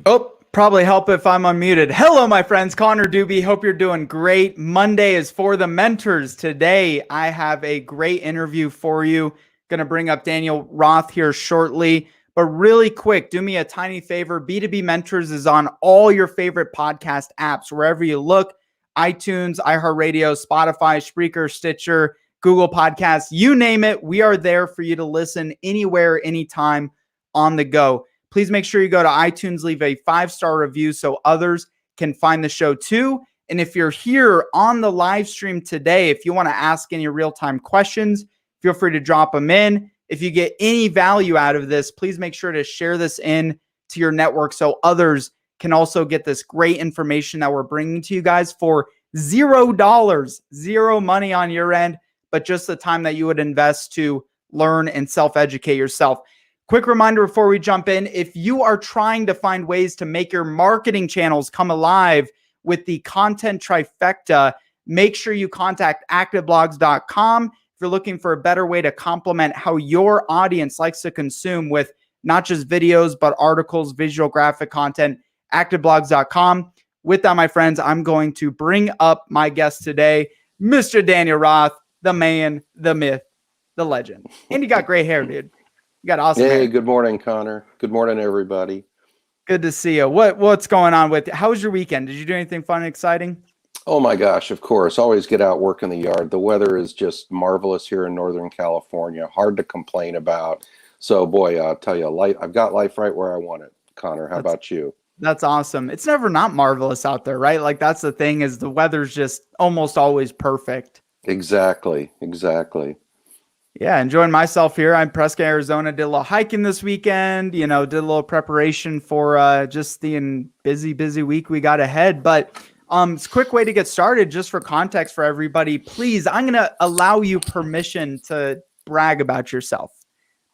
Oh, probably help if I'm unmuted. Hello, my friends. Connor Doobie. Hope you're doing great. Monday is for the mentors. Today, I have a great interview for you. Going to bring up Daniel Roth here shortly. But really quick, do me a tiny favor. B2B Mentors is on all your favorite podcast apps, wherever you look: iTunes, iHeartRadio, Spotify, Spreaker, Stitcher, Google Podcasts, you name it. We are there for you to listen anywhere, anytime, on the go. Please make sure you go to iTunes, leave a 5-star review so others can find the show too. And if you're here on the live stream today, if you want to ask any real-time questions, feel free to drop them in. If you get any value out of this, please make sure to share this in to your network so others can also get this great information that we're bringing to you guys for $0, zero money on your end, but just the time that you would invest to learn and self-educate yourself. Quick reminder before we jump in, if you are trying to find ways to make your marketing channels come alive with the content trifecta, make sure you contact activeblogs.com if you're looking for a better way to complement how your audience likes to consume with not just videos, but articles, visual graphic content, activeblogs.com. With that, my friends, I'm going to bring up my guest today, Mr. Daniel Roth, the man, the myth, the legend. And you got great hair, dude. You got awesome hair. Hey, good morning, Connor. Good morning, everybody. Good to see you. What's going on with you? How was your weekend? Did you do anything fun and exciting? Oh my gosh, of course. Always get out, work in the yard. The weather is just marvelous here in Northern California. Hard to complain about. So, boy, I'll tell you, I've got life right where I want it. Connor, how about you? That's awesome. It's never not marvelous out there, right? Like, that's the thing, is the weather's just almost always perfect. Exactly. Yeah, enjoying myself here. I'm in Prescott, Arizona. Did a little hiking this weekend, did a little preparation for just the busy week we got ahead. But it's a quick way to get started, just for context for everybody. Please, I'm going to allow you permission to brag about yourself.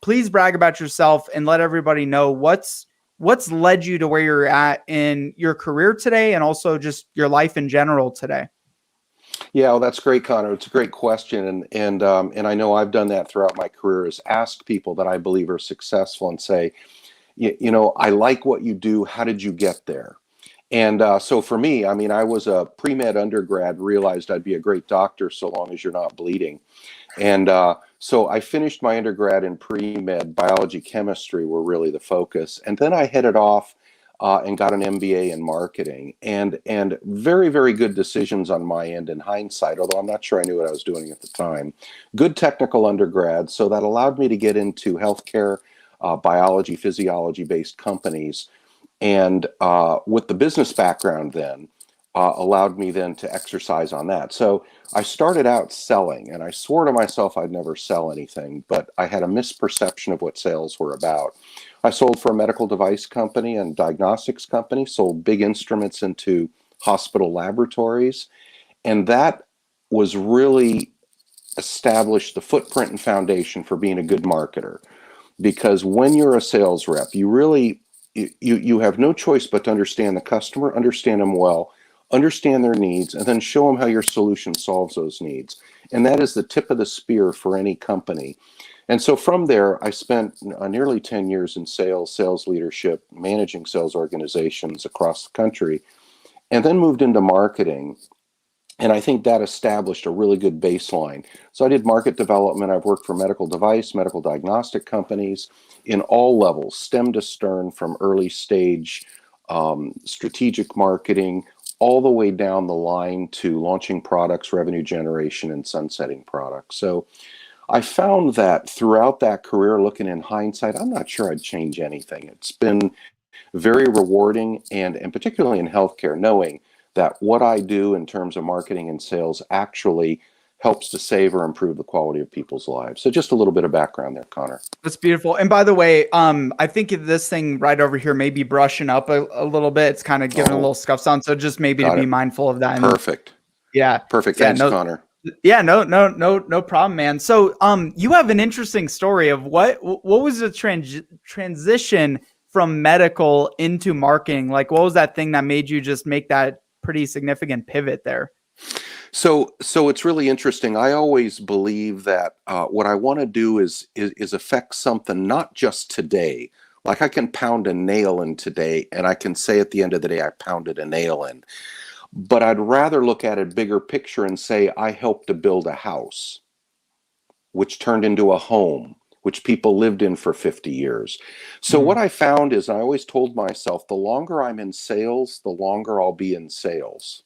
Please brag about yourself and let everybody know what's led you to where you're at in your career today, and also just your life in general today. Yeah, well, that's great, Connor. It's a great question, and I know I've done that throughout my career, is ask people that I believe are successful and say, I like what you do. How did you get there? And so for me, I was a pre-med undergrad, realized I'd be a great doctor so long as you're not bleeding. And so I finished my undergrad in pre-med. Biology, chemistry were really the focus. And then I headed off and got an MBA in marketing, and very, very good decisions on my end in hindsight, although I'm not sure I knew what I was doing at the time. Good technical undergrad, so that allowed me to get into healthcare, biology, physiology-based companies. And with the business background then, allowed me then to exercise on that. So I started out selling, and I swore to myself I'd never sell anything, but I had a misperception of what sales were about. I sold for a medical device company and diagnostics company, sold big instruments into hospital laboratories, and that was really established the footprint and foundation for being a good marketer. Because when you're a sales rep, you have no choice but to understand the customer, understand them well, understand their needs, and then show them how your solution solves those needs. And that is the tip of the spear for any company. And so from there, I spent nearly 10 years in sales leadership, managing sales organizations across the country, and then moved into marketing. And I think that established a really good baseline. So I did market development. I've worked for medical device, medical diagnostic companies in all levels, stem to stern, from early stage strategic marketing all the way down the line to launching products, revenue generation, and sunsetting products. So I found that throughout that career, looking in hindsight, I'm not sure I'd change anything. It's been very rewarding, and particularly in healthcare, knowing that what I do in terms of marketing and sales actually helps to save or improve the quality of people's lives. So just a little bit of background there, Connor. That's beautiful. And by the way, I think this thing right over here may be brushing up a little bit. It's kind of giving a little scuff sound. So just maybe to be mindful of that. Perfect. Yeah. Perfect. Thanks, Connor. Yeah, no problem, man. So, you have an interesting story of what was the transition from medical into marketing? Like, what was that thing that made you just make that pretty significant pivot there? So it's really interesting. I always believe that what I want to do is affect something not just today, Like I can pound a nail in today, and I can say at the end of the day, I pounded a nail in. But I'd rather look at it bigger picture and say, I helped to build a house, which turned into a home, which people lived in for 50 years. So what I found is, I always told myself, the longer I'm in sales, the longer I'll be in sales.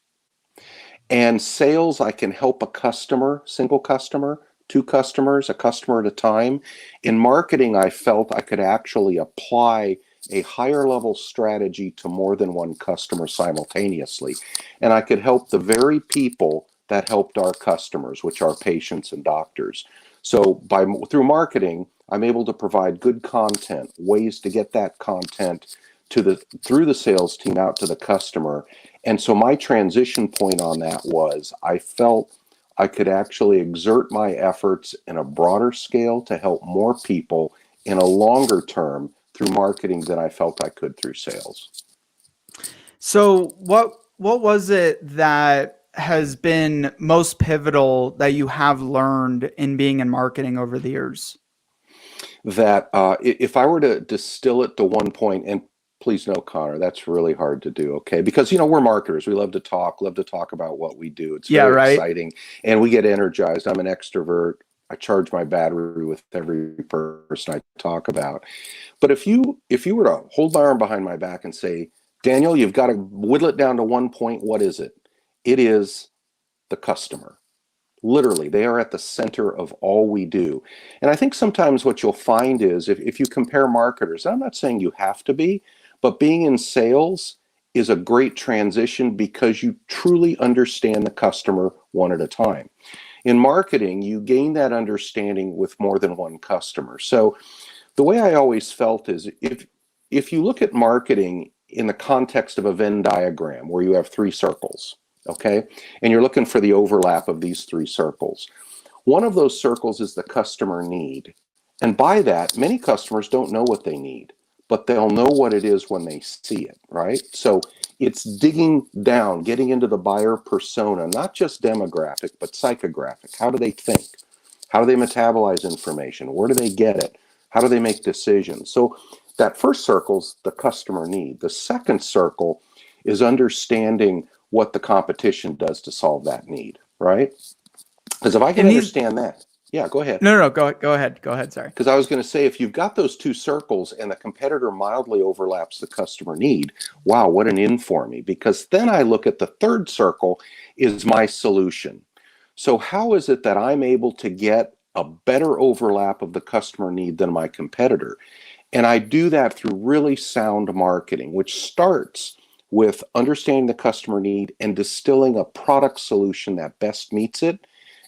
And sales, I can help a customer, single customer, two customers, a customer at a time. In marketing, I felt I could actually apply a higher level strategy to more than one customer simultaneously. And I could help the very people that helped our customers, which are patients and doctors. So through marketing, I'm able to provide good content, ways to get that content through the sales team out to the customer. And so my transition point on that was, I felt I could actually exert my efforts in a broader scale to help more people in a longer term through marketing than I felt I could through sales. So what was it that has been most pivotal that you have learned in being in marketing over the years? That if I were to distill it to one point, and please know, Connor, that's really hard to do, okay? Because, we're marketers. We love to talk about what we do. It's Yeah, very right. exciting, and we get energized. I'm an extrovert. I charge my battery with every person I talk about. But if you were to hold my arm behind my back and say, Daniel, you've got to whittle it down to one point, what is it? It is the customer. Literally, they are at the center of all we do. And I think sometimes what you'll find is, if you compare marketers, I'm not saying you have to be, but being in sales is a great transition because you truly understand the customer one at a time. In marketing, you gain that understanding with more than one customer. So the way I always felt is, if you look at marketing in the context of a Venn diagram where you have three circles, okay, and you're looking for the overlap of these three circles, one of those circles is the customer need. And by that, many customers don't know what they need, but they'll know what it is when they see it, right? So it's digging down, getting into the buyer persona, not just demographic, but psychographic. How do they think? How do they metabolize information? Where do they get it? How do they make decisions? So that first circle's the customer need. The second circle is understanding what the competition does to solve that need, right? Because if I can understand that, yeah, go ahead. No, go ahead. Go ahead, sorry. Because I was going to say, if you've got those two circles and the competitor mildly overlaps the customer need, wow, what an in for me. Because then I look at the third circle is my solution. So how is it that I'm able to get a better overlap of the customer need than my competitor? And I do that through really sound marketing, which starts with understanding the customer need and distilling a product solution that best meets it.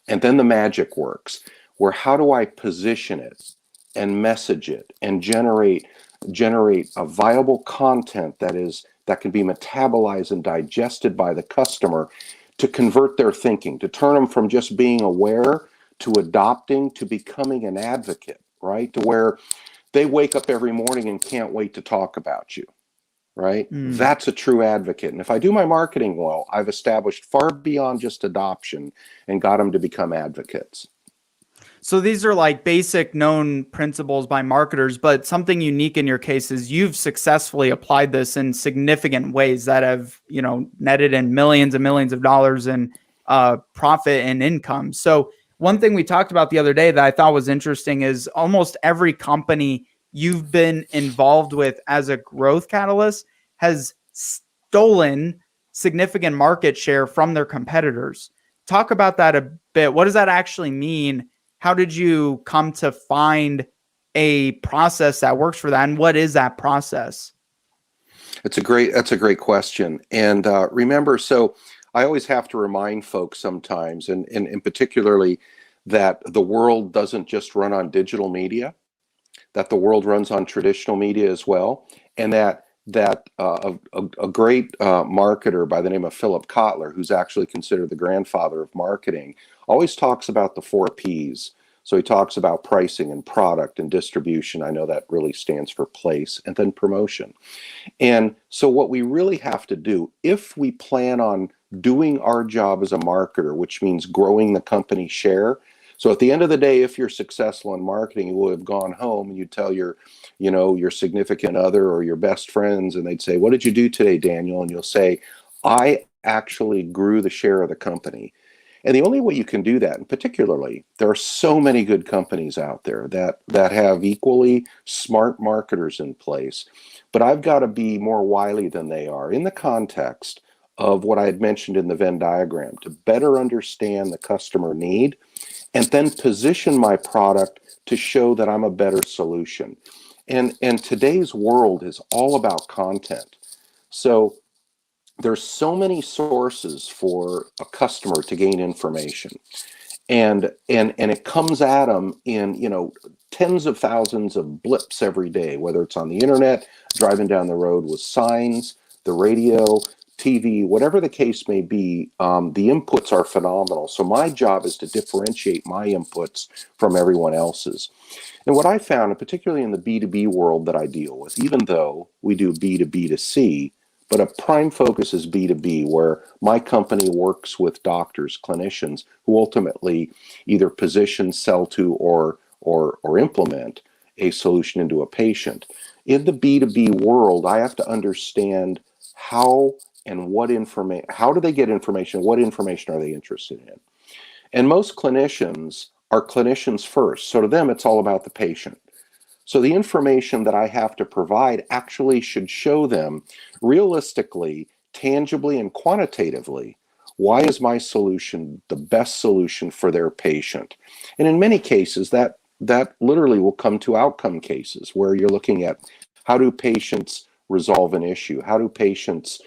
And then the magic works, where how do I position it and message it and generate a viable content that can be metabolized and digested by the customer to convert their thinking, to turn them from just being aware to adopting to becoming an advocate, right? To where they wake up every morning and can't wait to talk about you, right? That's a true advocate. And if I do my marketing well, I've established far beyond just adoption and got them to become advocates. So these are like basic known principles by marketers, but something unique in your case is you've successfully applied this in significant ways that have, netted in millions and millions of dollars in profit and income. So one thing we talked about the other day that I thought was interesting is almost every company you've been involved with as a growth catalyst has stolen significant market share from their competitors. Talk about that a bit. What does that actually mean? How did you come to find a process that works for that? And what is that process? That's a great question. And remember, so I always have to remind folks sometimes, and particularly, that the world doesn't just run on digital media, that the world runs on traditional media as well, and that a great marketer by the name of Philip Kotler, who's actually considered the grandfather of marketing, always talks about the 4 Ps. So he talks about pricing and product and distribution. I know that really stands for place, and then promotion. And so what we really have to do, if we plan on doing our job as a marketer, which means growing the company share, So at the end of the day, if you're successful in marketing, you will have gone home and you tell your significant other or your best friends, and they'd say, "What did you do today, Daniel?" And you'll say, "I actually grew the share of the company." And the only way you can do that, and particularly, there are so many good companies out there that have equally smart marketers in place, but I've got to be more wily than they are in the context of what I had mentioned in the Venn diagram to better understand the customer need and then position my product to show that I'm a better solution. And today's world is all about content. So there's so many sources for a customer to gain information, and it comes at them in tens of thousands of blips every day, whether it's on the internet, driving down the road with signs, the radio, TV, whatever the case may be. The inputs are phenomenal. So my job is to differentiate my inputs from everyone else's. And what I found, and particularly in the B2B world that I deal with, even though we do B2B2C, but a prime focus is B2B, where my company works with doctors, clinicians, who ultimately either position, sell to, or implement a solution into a patient. In the B2B world, I have to understand how and what information, how do they get information, what information are they interested in? And most clinicians are clinicians first. So to them, it's all about the patient. So the information that I have to provide actually should show them realistically, tangibly, and quantitatively, why is my solution the best solution for their patient? And in many cases, that literally will come to outcome cases where you're looking at how do patients resolve an issue? How do patients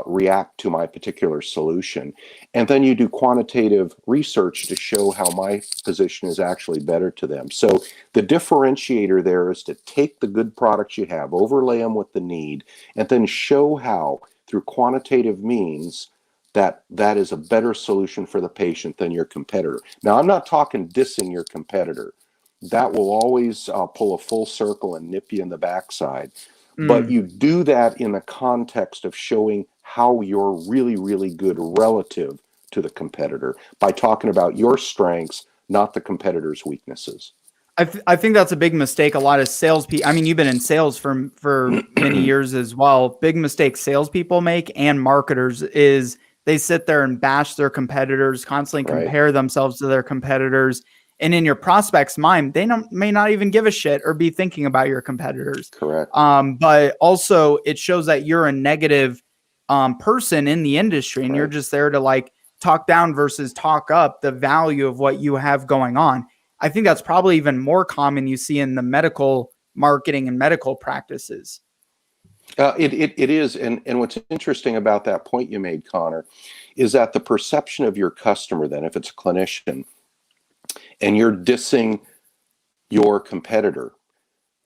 react to my particular solution? And then you do quantitative research to show how my position is actually better to them. So the differentiator there is to take the good products you have, overlay them with the need, and then show how, through quantitative means, that is a better solution for the patient than your competitor. Now, I'm not talking dissing your competitor. That will always pull a full circle and nip you in the backside. But you do that in the context of showing how you're really, really good relative to the competitor by talking about your strengths, not the competitor's weaknesses. I think that's a big mistake. A lot of salespeople, I mean, you've been in sales for many years as well. Big mistake salespeople make and marketers is they sit there and bash their competitors, constantly compare themselves to their competitors. And in your prospect's mind, they may not even give a shit or be thinking about your competitors. Correct. But also it shows that you're a negative person in the industry, and you're just there to like talk down versus talk up the value of what you have going on. I think that's probably even more common you see in the medical marketing and medical practices. It is. And what's interesting about that point you made, Connor, is that the perception of your customer, then, if it's a clinician, and you're dissing your competitor,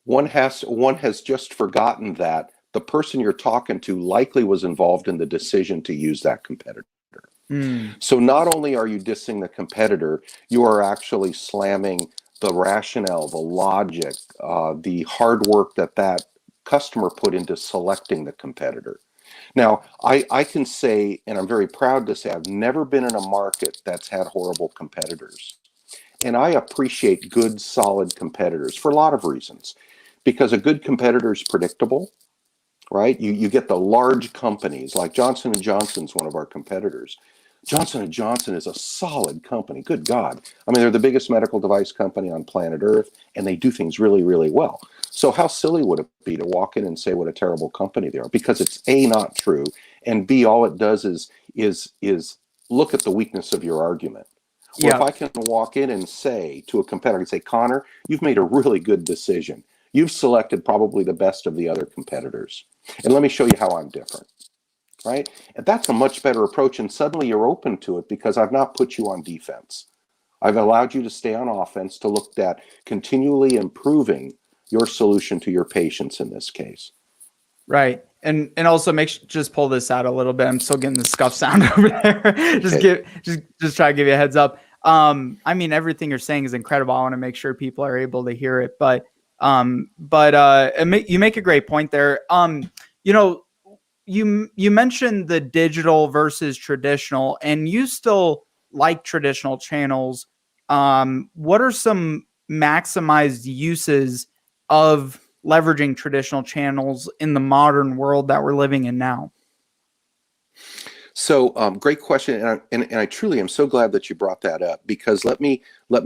one has just forgotten that the person you're talking to likely was involved in the decision to use that competitor. So not only are you dissing the competitor, you are actually slamming the rationale, the logic, the hard work that customer put into selecting the competitor. Now, I can say, and I'm very proud to say, I've never been in a market that's had horrible competitors. And I appreciate good, solid competitors for a lot of reasons. Because a good competitor is predictable, right? You get the large companies, like Johnson & Johnson's one of our competitors. Johnson & Johnson is a solid company. Good God. I mean, they're the biggest medical device company on planet Earth, and they do things really, really well. So how silly would it be to walk in and say what a terrible company they are? Because it's A, not true, and B, all it does is look at the weakness of your argument. Or if I can walk in and say to a competitor, and say, Connor, you've made a really good decision. You've selected probably the best of the other competitors. And let me show you how I'm different. Right? And that's a much better approach. And suddenly you're open to it because I've not put you on defense. I've allowed you to stay on offense, to look at continually improving your solution to your patients in this case. Right. And also just pull this out a little bit. I'm still getting the scuff sound over there. just try to give you a heads up. I mean, everything you're saying is incredible. I want to make sure people are able to hear it, but you make a great point there. You mentioned the digital versus traditional, and you still like traditional channels what are some maximized uses of leveraging traditional channels in the modern world that we're living in now? So great question, and I truly am so glad that you brought that up, because let me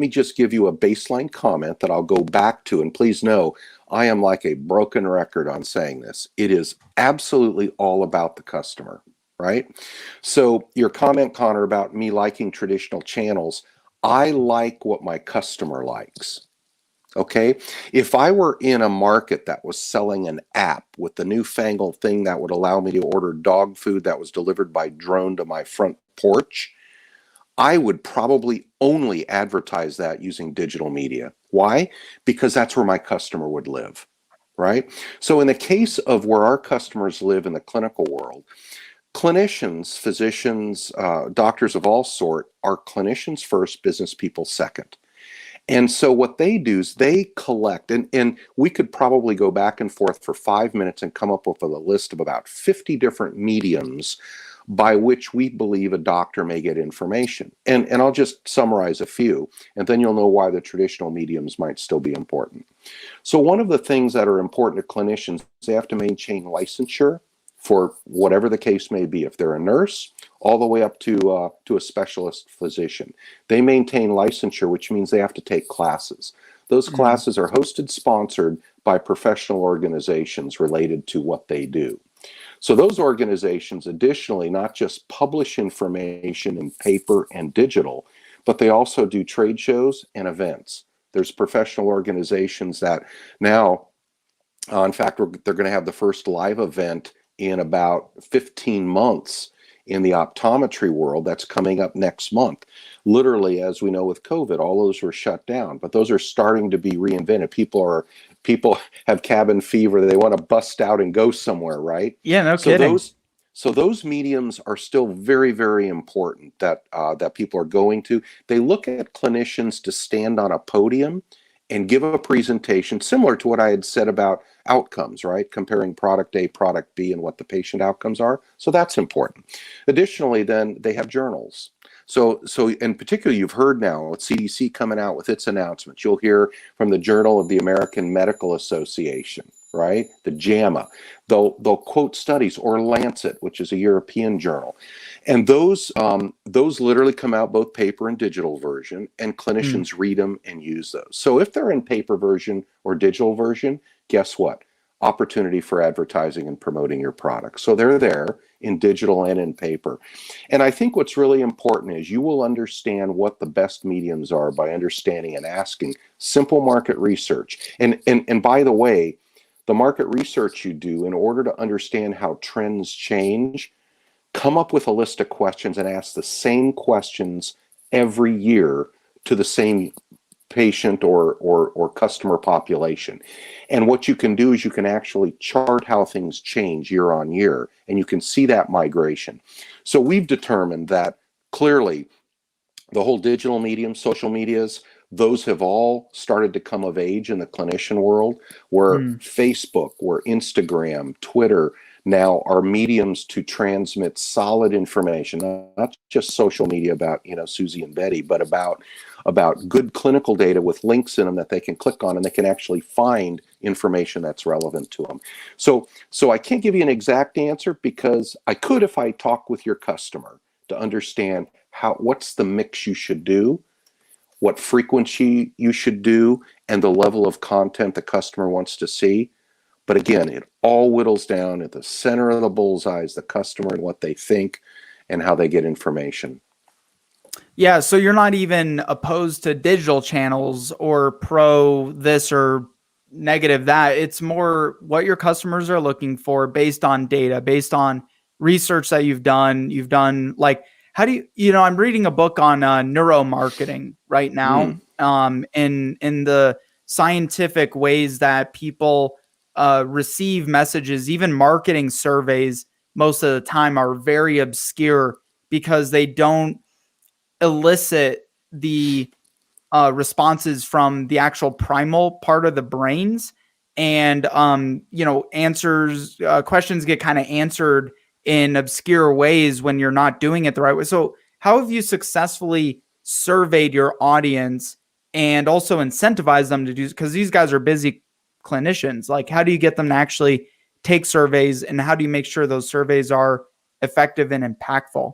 just give you a baseline comment that I'll go back to, and please know I am like a broken record on saying this. It is absolutely all about the customer, right? So your comment, Connor, about me liking traditional channels, I like what my customer likes. Okay, if I were in a market that was selling an app with the newfangled thing that would allow me to order dog food that was delivered by drone to my front porch, I would probably only advertise that using digital media. Why? Because that's where my customer would live, right? So in the case of where our customers live in the clinical world, clinicians, physicians, doctors of all sort are clinicians first, business people second. And so what they do is they collect, and we could probably go back and forth for 5 minutes and come up with a list of about 50 different mediums by which we believe a doctor may get information. And I'll just summarize a few, and then you'll know why the traditional mediums might still be important. So one of the things that are important to clinicians is they have to maintain licensure for whatever the case may be. If they're a nurse, all the way up to a specialist physician, they maintain licensure, which means they have to take classes. Those classes are hosted, sponsored by professional organizations related to what they do. So those organizations additionally not just publish information in paper and digital, but they also do trade shows and events. There's professional organizations that now, in fact, they're going to have the first live event in about 15 months in the optometry world. That's coming up next month. Literally, as we know with COVID, all those were shut down, but those are starting to be reinvented. People have cabin fever. They want to bust out and go somewhere, right? Yeah, no So kidding. those mediums are still very, very important that people are going to. They look at clinicians to stand on a podium and give a presentation similar to what I had said about outcomes, right? Comparing product A, product B, and what the patient outcomes are. So that's important. Additionally, then they have journals. So in particular, you've heard now with CDC coming out with its announcements. You'll hear from the Journal of the American Medical Association, right? The JAMA. They'll quote studies, or Lancet, which is a European journal. And those literally come out both paper and digital version, and clinicians read them and use those. So if they're in paper version or digital version, guess what? Opportunity for advertising and promoting your product. So they're there in digital and in paper. And I think what's really important is you will understand what the best mediums are by understanding and asking simple market research. And by the way, the market research you do, in order to understand how trends change, come up with a list of questions and ask the same questions every year to the same patient or customer population. And what you can do is you can actually chart how things change year on year, and you can see that migration. So we've determined that clearly the whole digital medium, social medias, those have all started to come of age in the clinician world, where Facebook, where Instagram, Twitter now are mediums to transmit solid information, not just social media about, Susie and Betty, but about good clinical data with links in them that they can click on, and they can actually find information that's relevant to them. So I can't give you an exact answer, because I could if I talk with your customer to understand what's the mix you should do, what frequency you should do, and the level of content the customer wants to see. But again, it all whittles down at the center of the bullseye is the customer and what they think and how they get information. Yeah, so you're not even opposed to digital channels or pro this or negative that. It's more what your customers are looking for based on data, based on research that you've done. You've done like, how do I'm reading a book on neuromarketing right now, in the scientific ways that people receive messages. Even marketing surveys most of the time are very obscure because they don't elicit the responses from the actual primal part of the brains, and questions get kind of answered in obscure ways when you're not doing it the right way. So how have you successfully surveyed your audience and also incentivize them to do, because these guys are busy clinicians. Like, how do you get them to actually take surveys, and how do you make sure those surveys are effective and impactful?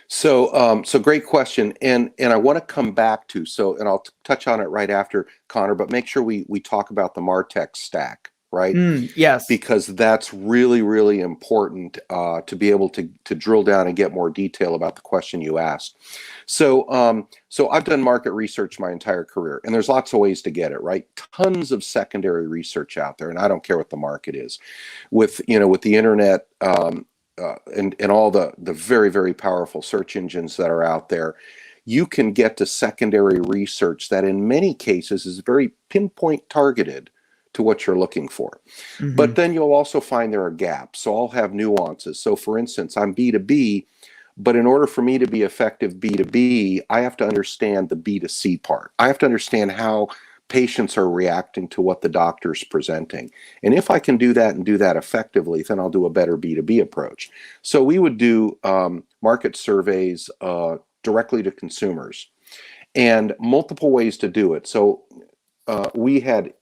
So great question, and I want to come back to, and I'll touch on it right after Connor, but make sure we talk about the MarTech stack, right? Yes. Because that's really, really important to be able to drill down and get more detail about the question you asked. So I've done market research my entire career, and there's lots of ways to get it, right? Tons of secondary research out there, and I don't care what the market is. With the internet, and all the very, very powerful search engines that are out there, you can get to secondary research that in many cases is very pinpoint targeted to what you're looking for. But then you'll also find there are gaps. So I'll have nuances. So for instance, I'm B2B, but in order for me to be effective B2B, I have to understand the B2C part. I have to understand how patients are reacting to what the doctor's presenting. And if I can do that and do that effectively, then I'll do a better B2B approach. So we would do market surveys directly to consumers, and multiple ways to do it. So we had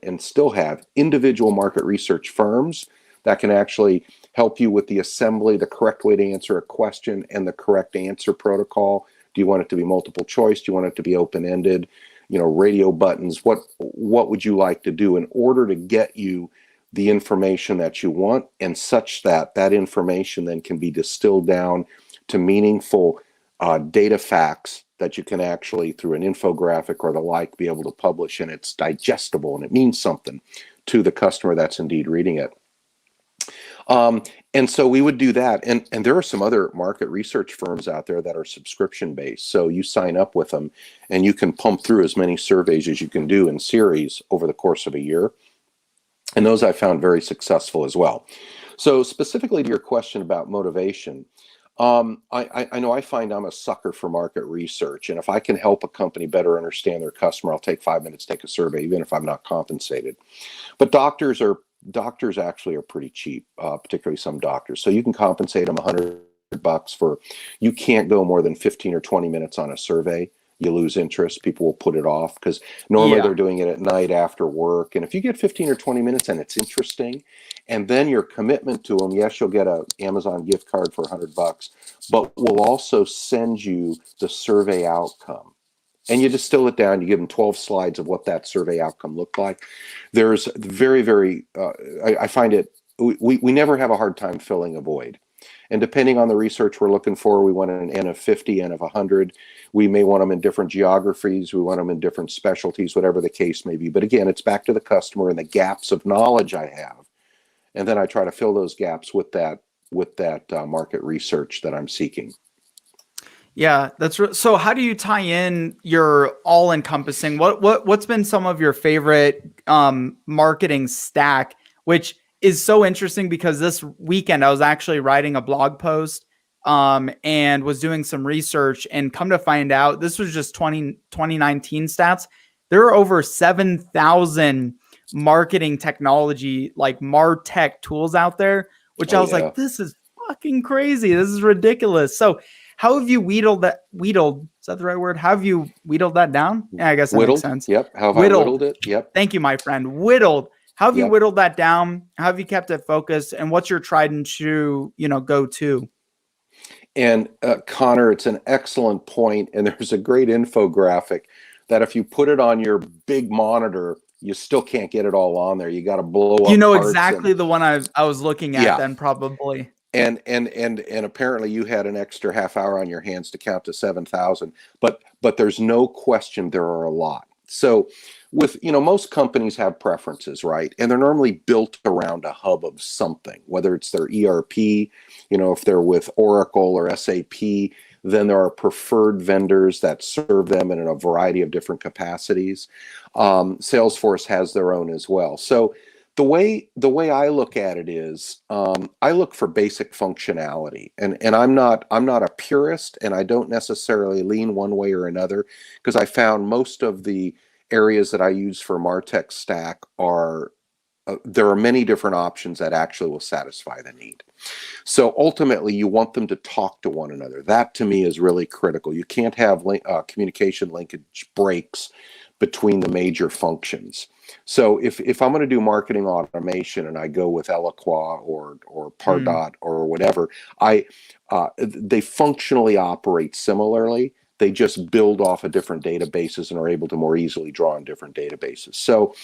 and still have individual market research firms that can actually help you with the assembly, the correct way to answer a question, and the correct answer protocol. Do you want it to be multiple choice? Do you want it to be open-ended? Radio buttons. What would you like to do in order to get you the information that you want, and such that that information then can be distilled down to meaningful data facts that you can actually, through an infographic or the like, be able to publish, and it's digestible and it means something to the customer that's indeed reading it. And so we would do that. And there are some other market research firms out there that are subscription based. So you sign up with them and you can pump through as many surveys as you can do in series over the course of a year. And those I found very successful as well. So specifically to your question about motivation, I know I find I'm a sucker for market research. And if I can help a company better understand their customer, I'll take 5 minutes, take a survey, even if I'm not compensated. But doctors actually are pretty cheap, particularly some doctors. So you can compensate them $100 for, you can't go more than 15 or 20 minutes on a survey. You lose interest. People will put it off because normally they're doing it at night after work. And if you get 15 or 20 minutes and it's interesting, and then your commitment to them, yes, you'll get an Amazon gift card for $100, but we'll also send you the survey outcome. And you distill it down, you give them 12 slides of what that survey outcome looked like. There's very, very, I find it, we never have a hard time filling a void. And depending on the research we're looking for, we want an N of 50, N of 100. We may want them in different geographies. We want them in different specialties, whatever the case may be. But again, it's back to the customer and the gaps of knowledge I have. And then I try to fill those gaps with that market research that I'm seeking. Yeah, so how do you tie in your all-encompassing, what's been some of your favorite marketing stack, which is so interesting because this weekend I was actually writing a blog post and was doing some research, and come to find out, this was just 2019 stats. There are over 7,000 marketing technology, like MarTech tools out there, which I was like, this is fucking crazy. This is ridiculous. So how have you wheedled, is that the right word? How have you wheedled that down? Yeah, I guess that makes sense. Yep. How have I whittled it? Yep. Thank you, my friend. Whittled. How have you whittled that down? How have you kept it focused? And what's your tried and true, go-to? And Connor, it's an excellent point. And there's a great infographic that if you put it on your big monitor, you still can't get it all on there. You got to blow up. Exactly the one I was looking at then, probably. And apparently you had an extra half hour on your hands to count to 7,000. But there's no question there are a lot. So with, most companies have preferences, right? And they're normally built around a hub of something, whether it's their ERP, if they're with Oracle or SAP, then there are preferred vendors that serve them in a variety of different capacities. Salesforce has their own as well. So the way I look at it is, I look for basic functionality, and I'm not a purist, and I don't necessarily lean one way or another, because I found most of the areas that I use for MarTech stack are there are many different options that actually will satisfy the need. So ultimately, you want them to talk to one another. That to me is really critical. You can't have communication linkage breaks between the major functions. So if I'm going to do marketing automation and I go with Eloqua or Pardot or whatever, they functionally operate similarly. They just build off of different databases and are able to more easily draw on different databases. So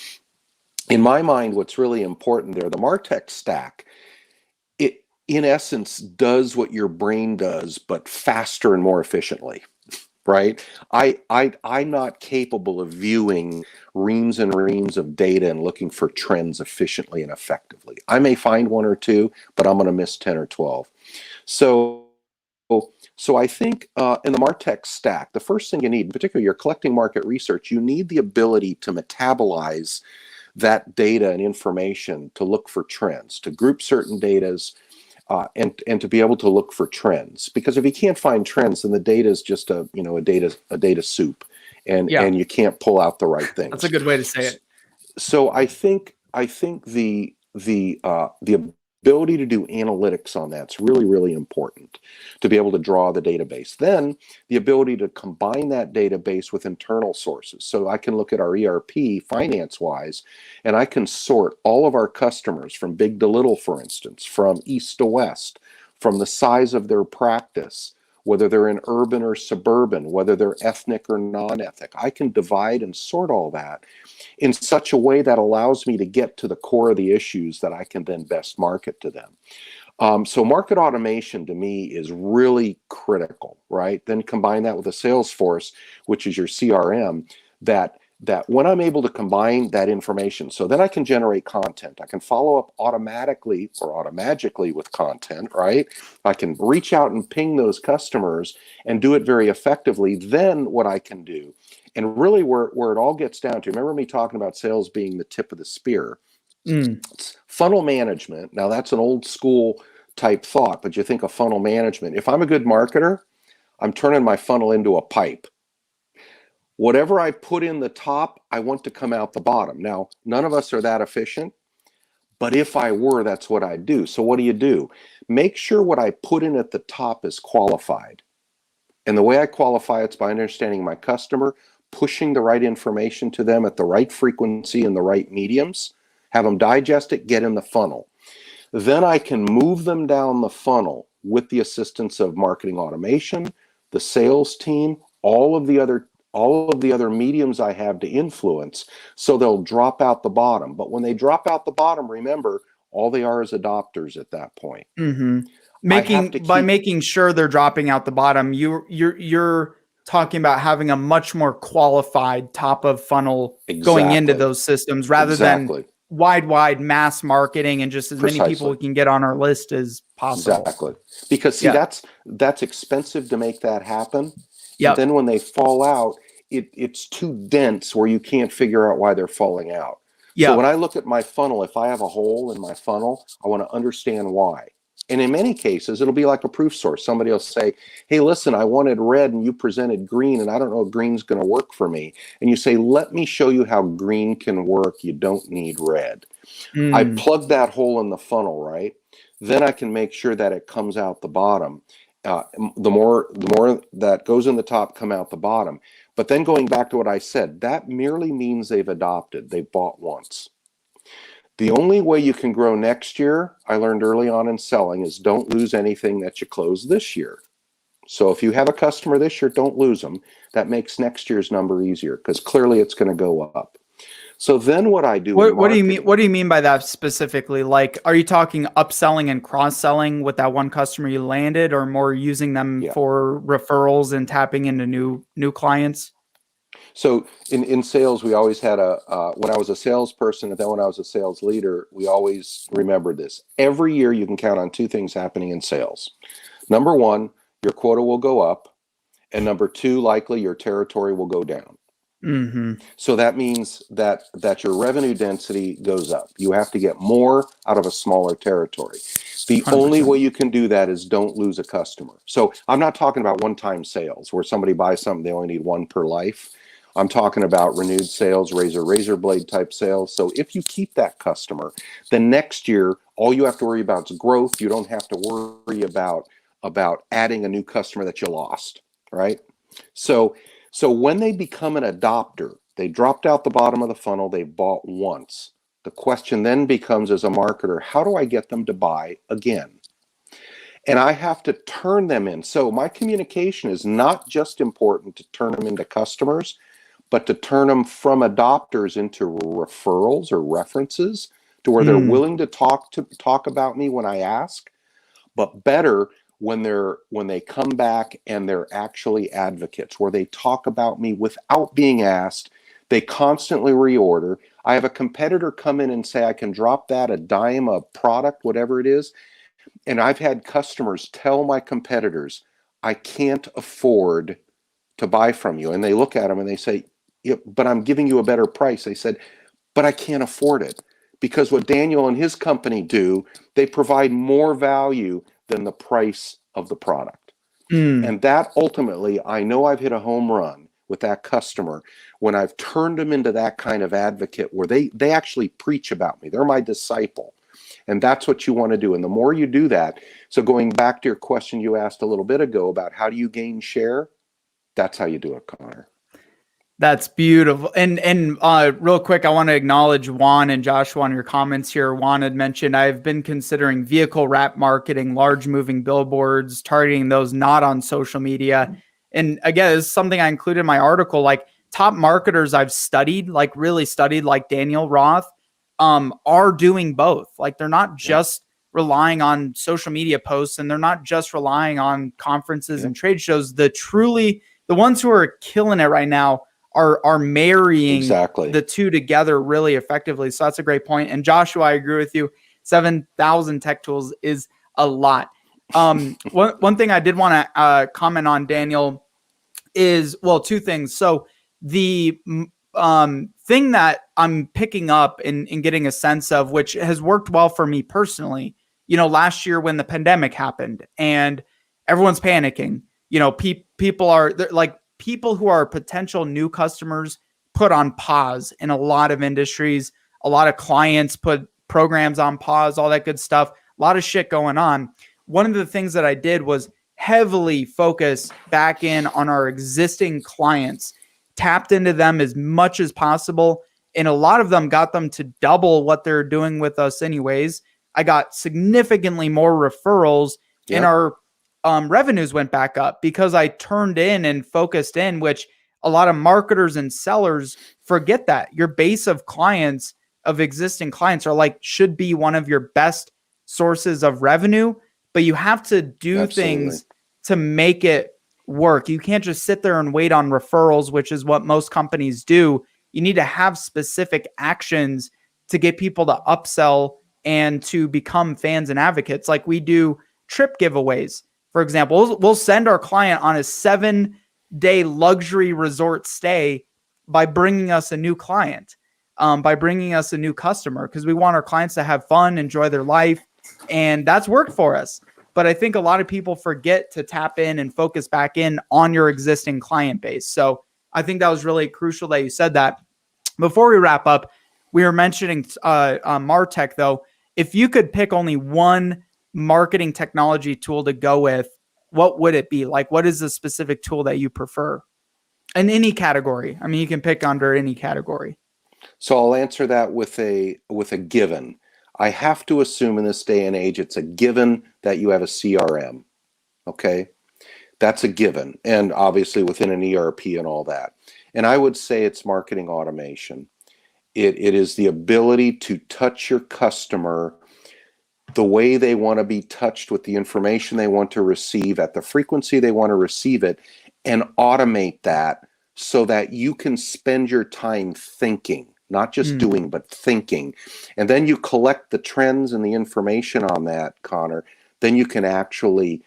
in my mind, what's really important there, the MarTech stack, it in essence does what your brain does, but faster and more efficiently, right? I'm not capable of viewing reams and reams of data and looking for trends efficiently and effectively. I may find one or two, but I'm going to miss 10 or 12. So I think in the MarTech stack, the first thing you need, in particular, you're collecting market research, you need the ability to metabolize that data and information to look for trends, to group certain datas, and to be able to look for trends. Because if you can't find trends, then the data is just a data soup, and you can't pull out the right things. That's a good way to say it. So I think the ability to do analytics on that's really, really important to be able to draw the database. Then the ability to combine that database with internal sources. So I can look at our ERP finance-wise, and I can sort all of our customers from big to little, for instance, from east to west, from the size of their practice, whether they're in urban or suburban, whether they're ethnic or non-ethnic. I can divide and sort all that in such a way that allows me to get to the core of the issues that I can then best market to them. So market automation to me is really critical, right? Then combine that with a Salesforce, which is your CRM, that when I'm able to combine that information, so then I can generate content. I can follow up automatically or automagically with content, right? I can reach out and ping those customers and do it very effectively. Then what I can do, and really where it all gets down to, remember me talking about sales being the tip of the spear. It's funnel management. Now that's an old school type thought, but you think of funnel management. If I'm a good marketer, I'm turning my funnel into a pipe. Whatever I put in the top, I want to come out the bottom. Now, none of us are that efficient, but if I were, that's what I'd do. So what do? Make sure what I put in at the top is qualified. And the way I qualify it's by understanding my customer, pushing the right information to them at the right frequency and the right mediums, have them digest it, get in the funnel. Then I can move them down the funnel with the assistance of marketing automation, the sales team, all of the other mediums I have to influence, so they'll drop out the bottom. But when they drop out the bottom, remember, all they are is adopters at that point. Making sure they're dropping out the bottom, you're talking about having a much more qualified top of funnel going into those systems rather than wide mass marketing and just as many people we can get on our list as possible. Exactly. Because see, that's expensive to make that happen. And then when they fall out, it's too dense where you can't figure out why they're falling out. So when I look at my funnel, if I have a hole in my funnel, I want to understand why. And in many cases, it'll be like a proof source. Somebody will say, hey, listen, I wanted red and you presented green and I don't know if green's going to work for me. And you say, let me show you how green can work. You don't need red. I plug that hole in the funnel, right? Then I can make sure that it comes out the bottom. The more that goes in the top, come out the bottom. But then going back to what I said, that merely means they've adopted. They bought once. The only way you can grow next year, I learned early on in selling, is don't lose anything that you close this year. So if you have a customer this year, don't lose them. That makes next year's number easier because clearly it's going to go up. So then what I do. What do you mean? What do you mean by that specifically? Like, are you talking upselling and cross-selling with that one customer you landed, or more using them for referrals and tapping into new clients? So in sales, we always had when I was a salesperson and then when I was a sales leader, we always remembered this. Every year you can count on two things happening in sales. Number one, your quota will go up. And number two, likely your territory will go down. So that means that your revenue density goes up. You have to get more out of a smaller territory. The 100%. Only way you can do that is don't lose a customer. So I'm not talking about one-time sales where somebody buys something, they only need one per life. I'm talking about renewed sales, razor blade type sales. So if you keep that customer, then next year, all you have to worry about is growth. You don't have to worry about adding a new customer that you lost, right? So when they become an adopter, they dropped out the bottom of the funnel, they bought once. The question then becomes, as a marketer, how do I get them to buy again? And I have to turn them in. So my communication is not just important to turn them into customers, but to turn them from adopters into referrals or references, to where they're willing to talk about me when I ask, but better when they come back and they're actually advocates, where they talk about me without being asked. They constantly reorder. I have a competitor come in and say, I can drop that a dime a product, whatever it is. And I've had customers tell my competitors, I can't afford to buy from you. And they look at them and they say, yeah, but I'm giving you a better price. They said, but I can't afford it. Because what Daniel and his company do, they provide more value than the price of the product. And that ultimately, I know I've hit a home run with that customer when I've turned them into that kind of advocate where they actually preach about me. They're my disciple. And that's what you want to do. And the more you do that, so going back to your question you asked a little bit ago about how do you gain share, that's how you do it, Connor. That's beautiful. And real quick, I want to acknowledge Juan and Joshua on your comments here. Juan had mentioned, I've been considering vehicle wrap marketing, large moving billboards, targeting those not on social media. And again, this is something I included in my article, like top marketers I've studied, like really studied, like Daniel Roth, are doing both. Like they're not just relying on social media posts, and they're not just relying on conferences and trade shows. The ones who are killing it right now are marrying the two together really effectively. So that's a great point. And Joshua, I agree with you. 7,000 tech tools is a lot. One thing I did want to comment on, Daniel, is, well, two things. So the thing that I'm picking up and getting a sense of, which has worked well for me personally, last year when the pandemic happened and everyone's panicking, people are like, people who are potential new customers put on pause in a lot of industries. A lot of clients put programs on pause, all that good stuff. A lot of shit going on. One of the things that I did was heavily focus back in on our existing clients, tapped into them as much as possible. And a lot of them got them to double what they're doing with us anyways. I got significantly more referrals in our revenues went back up because I turned in and focused in, which a lot of marketers and sellers forget that your base of clients, of existing clients, are like, should be one of your best sources of revenue, but you have to do things to make it work. You can't just sit there and wait on referrals, which is what most companies do. You need to have specific actions to get people to upsell and to become fans and advocates. Like we do trip giveaways. For example, we'll send our client on a 7-day luxury resort stay by bringing us a new client, by bringing us a new customer, because we want our clients to have fun, enjoy their life. And that's worked for us. But I think a lot of people forget to tap in and focus back in on your existing client base. So I think that was really crucial that you said that. Before we wrap up, we were mentioning MarTech, though. If you could pick only one marketing technology tool to go with, what would it be? Like, what is the specific tool that you prefer in any category? I mean, you can pick under any category. So I'll answer that with a given. I have to assume in this day and age, it's a given that you have a CRM. Okay. That's a given. And obviously within an ERP and all that. And I would say it's marketing automation. It is the ability to touch your customer the way they want to be touched, with the information they want to receive at the frequency they want to receive it, and automate that so that you can spend your time thinking, not just doing, but thinking. And then you collect the trends and the information on that, Connor. Then you can actually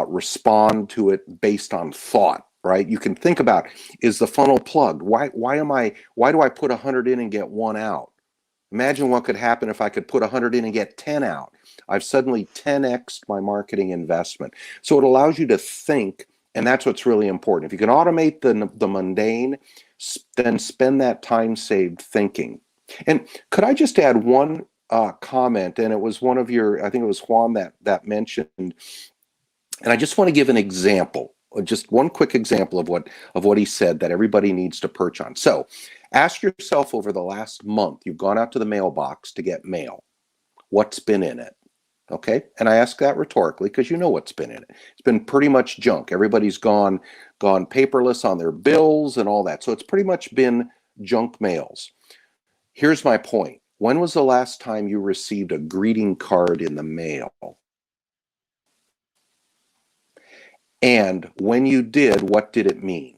respond to it based on thought, right? You can think about, is the funnel plugged? Why do I put 100 in and get 1 out? Imagine what could happen if I could put 100 in and get 10 out. I've suddenly 10x'd my marketing investment. So it allows you to think, and that's what's really important. If you can automate the mundane, then spend that time saved thinking. And could I just add one comment? And it was one of your, I think it was Juan that mentioned, and I just want to give an example, just one quick example of what he said that everybody needs to perch on. So ask yourself, over the last month, you've gone out to the mailbox to get mail. What's been in it? Okay. And I ask that rhetorically because you know what's been in it. It's been pretty much junk. Everybody's gone paperless on their bills and all that. So it's pretty much been junk mails. Here's my point. When was the last time you received a greeting card in the mail? And when you did, what did it mean?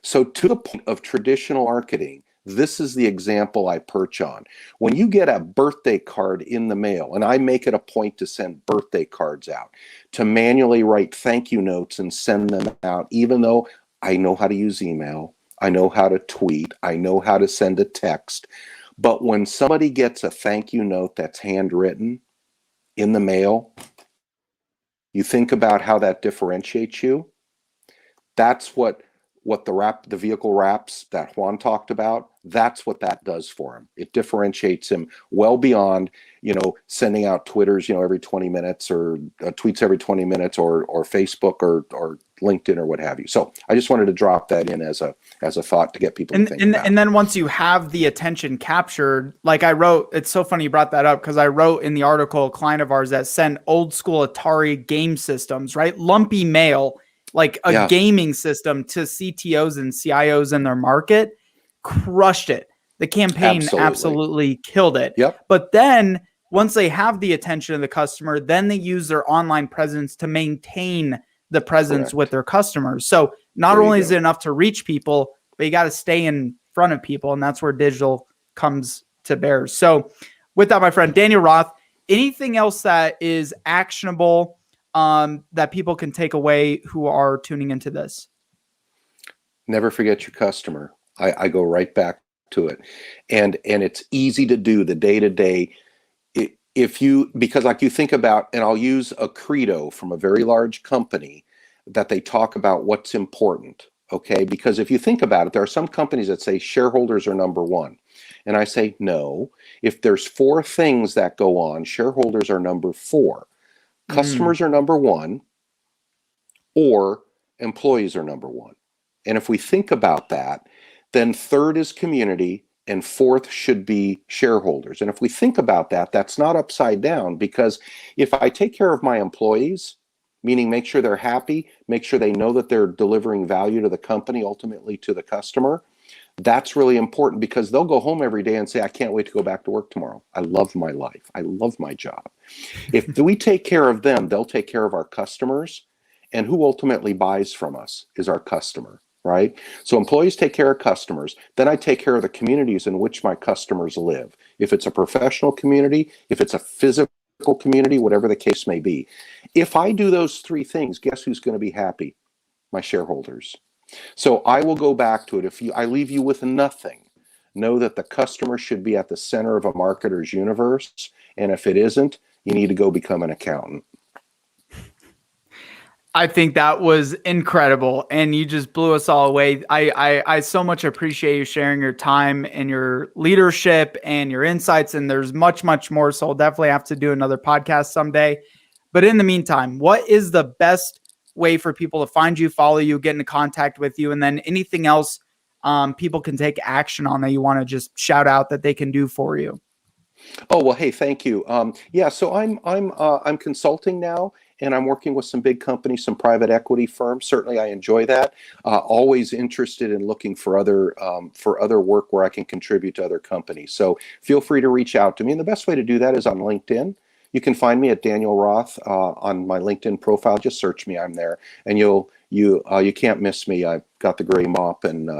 So to the point of traditional marketing, this is the example I perch on. When you get a birthday card in the mail, and I make it a point to send birthday cards out, to manually write thank you notes and send them out, even though I know how to use email, I know how to tweet, I know how to send a text. But when somebody gets a thank you note that's handwritten in the mail, you think about how that differentiates you. That's what the vehicle wraps that Juan talked about, that's what that does for him. It differentiates him well beyond, sending out Twitters, every 20 minutes or tweets every 20 minutes or Facebook or LinkedIn or what have you. So I just wanted to drop that in as a thought to get people to think about. And then once you have the attention captured, like I wrote, it's so funny you brought that up because I wrote in the article, a client of ours that sent old school Atari game systems, right? Lumpy mail, like a gaming system to CTOs and CIOs in their market, crushed it. The campaign absolutely killed it. Yep. But then once they have the attention of the customer, then they use their online presence to maintain the presence with their customers. So not only is it enough to reach people, but you got to stay in front of people. And that's where digital comes to bear. So with that, my friend, Daniel Roth, anything else that is actionable that people can take away who are tuning into this? Never forget your customer. I go right back to it. And it's easy to do the day-to-day. Because like you think about, and I'll use a credo from a very large company that they talk about what's important. Okay. Because if you think about it, there are some companies that say shareholders are number one. And I say, no, if there's 4 things that go on, shareholders are number 4. Customers are number 1, or employees are number 1. And if we think about that, then 3rd is community, and 4th should be shareholders. And if we think about that, that's not upside down, because if I take care of my employees, meaning make sure they're happy, make sure they know that they're delivering value to the company, ultimately to the customer, that's really important, because they'll go home every day and say, I can't wait to go back to work tomorrow. I love my life. I love my job. If we take care of them, they'll take care of our customers. And who ultimately buys from us is our customer, right? So employees take care of customers. Then I take care of the communities in which my customers live. If it's a professional community, if it's a physical community, whatever the case may be. If I do those 3 things, guess who's going to be happy? My shareholders. So I will go back to it. If I leave you with nothing, know that the customer should be at the center of a marketer's universe. And if it isn't, you need to go become an accountant. I think that was incredible, and you just blew us all away. I so much appreciate you sharing your time and your leadership and your insights, and there's much, much more, so I'll definitely have to do another podcast someday. But in the meantime, what is the best way for people to find you, follow you, get into contact with you, and then anything else people can take action on that you want to just shout out that they can do for you? Oh, well, hey, thank you. So I'm consulting now, and I'm working with some big companies, some private equity firms. Certainly, I enjoy that. Always interested in looking for other work where I can contribute to other companies. So feel free to reach out to me. And the best way to do that is on LinkedIn. You can find me at Daniel Roth on my LinkedIn profile. Just search me; I'm there, and you can't miss me. I've got the gray mop and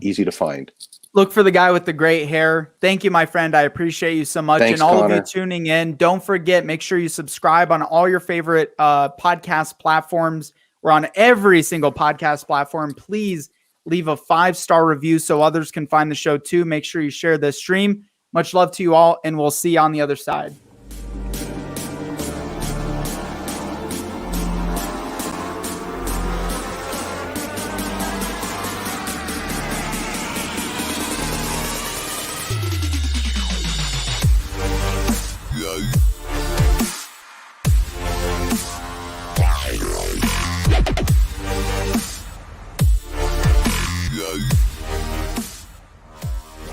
easy to find. Look for the guy with the great hair. Thank you, my friend. I appreciate you so much. Thanks, and all Connor. of you tuning in, don't forget, make sure you subscribe on all your favorite podcast platforms. We're on every single podcast platform. Please leave a 5-star review so others can find the show too. Make sure you share this stream. Much love to you all, and we'll see you on the other side.